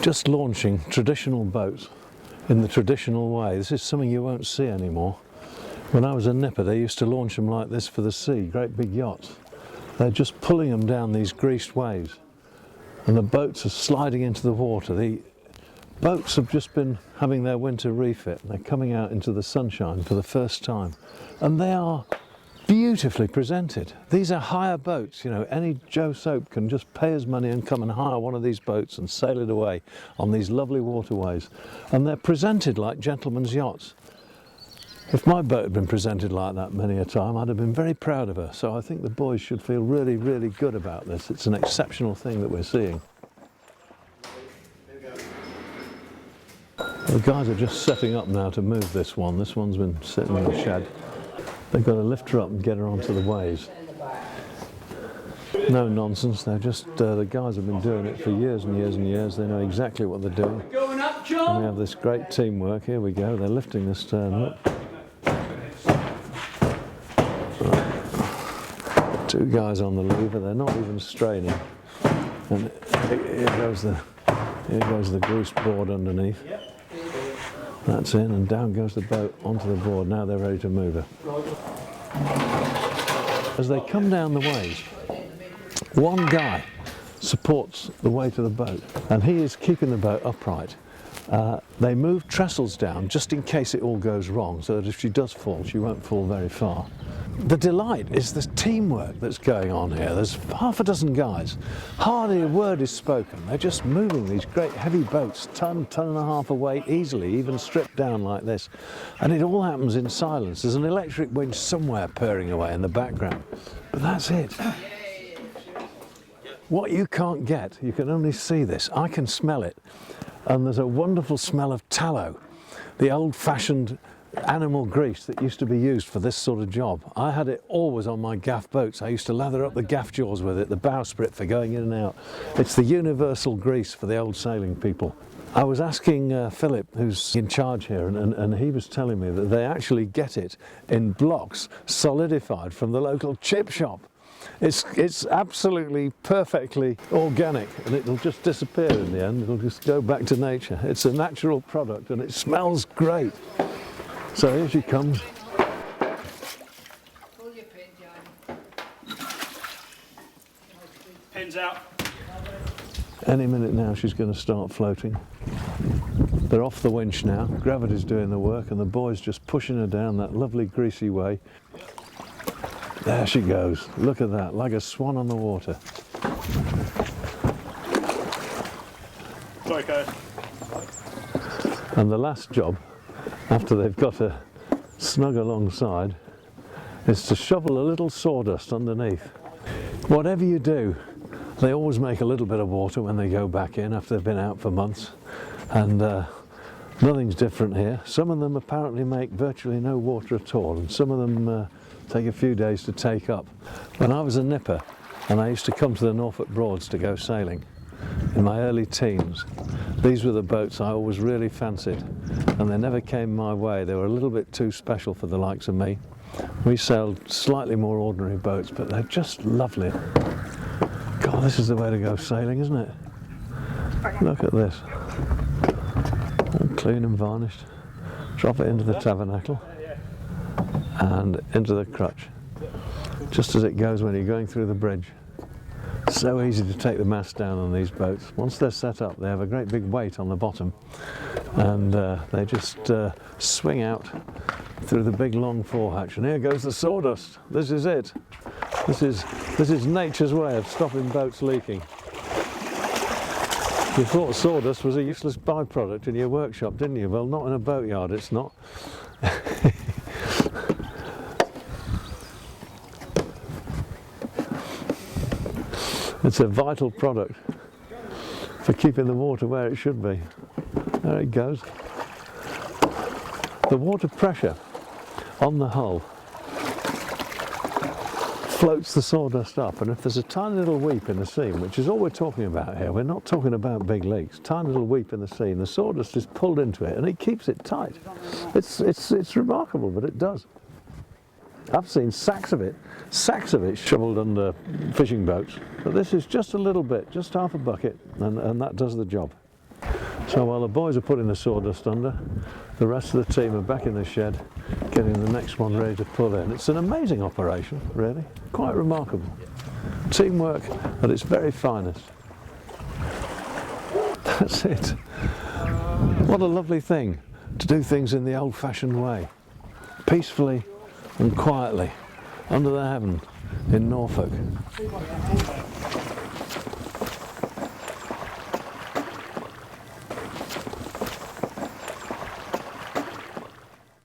Just launching traditional boats in the traditional way. This is something you won't see anymore. When I was a nipper, they used to launch them like this for the sea, great big yachts. They're just pulling them down these greased waves, and the boats are sliding into the water. The boats have just been having their winter refit. They're coming out into the sunshine for the first time, and they are beautifully presented. These are hire boats, you know, any Joe Soap can just pay his money and come and hire one of these boats and sail it away on these lovely waterways. And they're presented like gentlemen's yachts. If my boat had been presented like that many a time, I'd have been very proud of her. So I think the boys should feel really, really good about this. It's an exceptional thing that we're seeing. The guys are just setting up now to move this one. This one's been sitting in the shed. They've got to lift her up and get her onto the waves. No nonsense, they're just, the guys have been doing it for years and years and years. They know exactly what they're doing. Going up, John. And we have this great teamwork. Here we go, they're lifting the stern up. Right. Two guys on the lever, they're not even straining. And here goes the greased board underneath. That's in, and down goes the boat onto the board. Now they're ready to move her. As they come down the waves, one guy supports the weight of the boat, and he is keeping the boat upright. They move trestles down just in case it all goes wrong, so that if she does fall, she won't fall very far. The delight is the teamwork that's going on here. There's half a dozen guys. Hardly a word is spoken. They're just moving these great heavy boats, ton and a half of weight easily, even stripped down like this. And it all happens in silence. There's an electric winch somewhere purring away in the background. But that's it. What you can't get, you can only see this. I can smell it. And there's a wonderful smell of tallow, the old-fashioned animal grease that used to be used for this sort of job. I had it always on my gaff boats. I used to lather up the gaff jaws with it, the bowsprit for going in and out. It's the universal grease for the old sailing people. I was asking Philip, who's in charge here, and he was telling me that they actually get it in blocks solidified from the local chip shop. It's absolutely perfectly organic, and it'll just disappear in the end. It'll just go back to nature. It's a natural product and it smells great. So here she comes. Pull your pin, John. Pins out. Any minute now she's going to start floating. They're off the winch now. Gravity's doing the work and the boys just pushing her down that lovely greasy way. There she goes. Look at that, like a swan on the water. Sorry, Kurt. And the last job, after they've got her snug alongside, is to shovel a little sawdust underneath. Whatever you do, they always make a little bit of water when they go back in after they've been out for months. And nothing's different here. Some of them apparently make virtually no water at all, and some of them take a few days to take up. When I was a nipper, and I used to come to the Norfolk Broads to go sailing in my early teens, these were the boats I always really fancied, and they never came my way. They were a little bit too special for the likes of me. We sailed slightly more ordinary boats, but they're just lovely. God, this is the way to go sailing, isn't it? Look at this. All clean and varnished. Drop it into the tabernacle and into the crutch, just as it goes when you're going through the bridge. So easy to take the mast down on these boats. Once they're set up, they have a great big weight on the bottom, and they just swing out through the big long forehatch. And here goes the sawdust. This is it. This is nature's way of stopping boats leaking. You thought sawdust was a useless byproduct in your workshop, didn't you? Well, not in a boatyard, it's not. It's a vital product for keeping the water where it should be. There it goes. The water pressure on the hull floats the sawdust up, and if there's a tiny little weep in the seam, which is all we're talking about here, we're not talking about big leaks, tiny little weep in the seam, the sawdust is pulled into it and it keeps it tight. It's remarkable, but it does. I've seen sacks of it shoveled under fishing boats, but this is just a little bit, just half a bucket, and that does the job. So while the boys are putting the sawdust under, the rest of the team are back in the shed getting the next one ready to pull in. It's an amazing operation, really, quite remarkable. Teamwork at its very finest. That's it. What a lovely thing to do things in the old-fashioned way, peacefully and quietly under the heaven in Norfolk.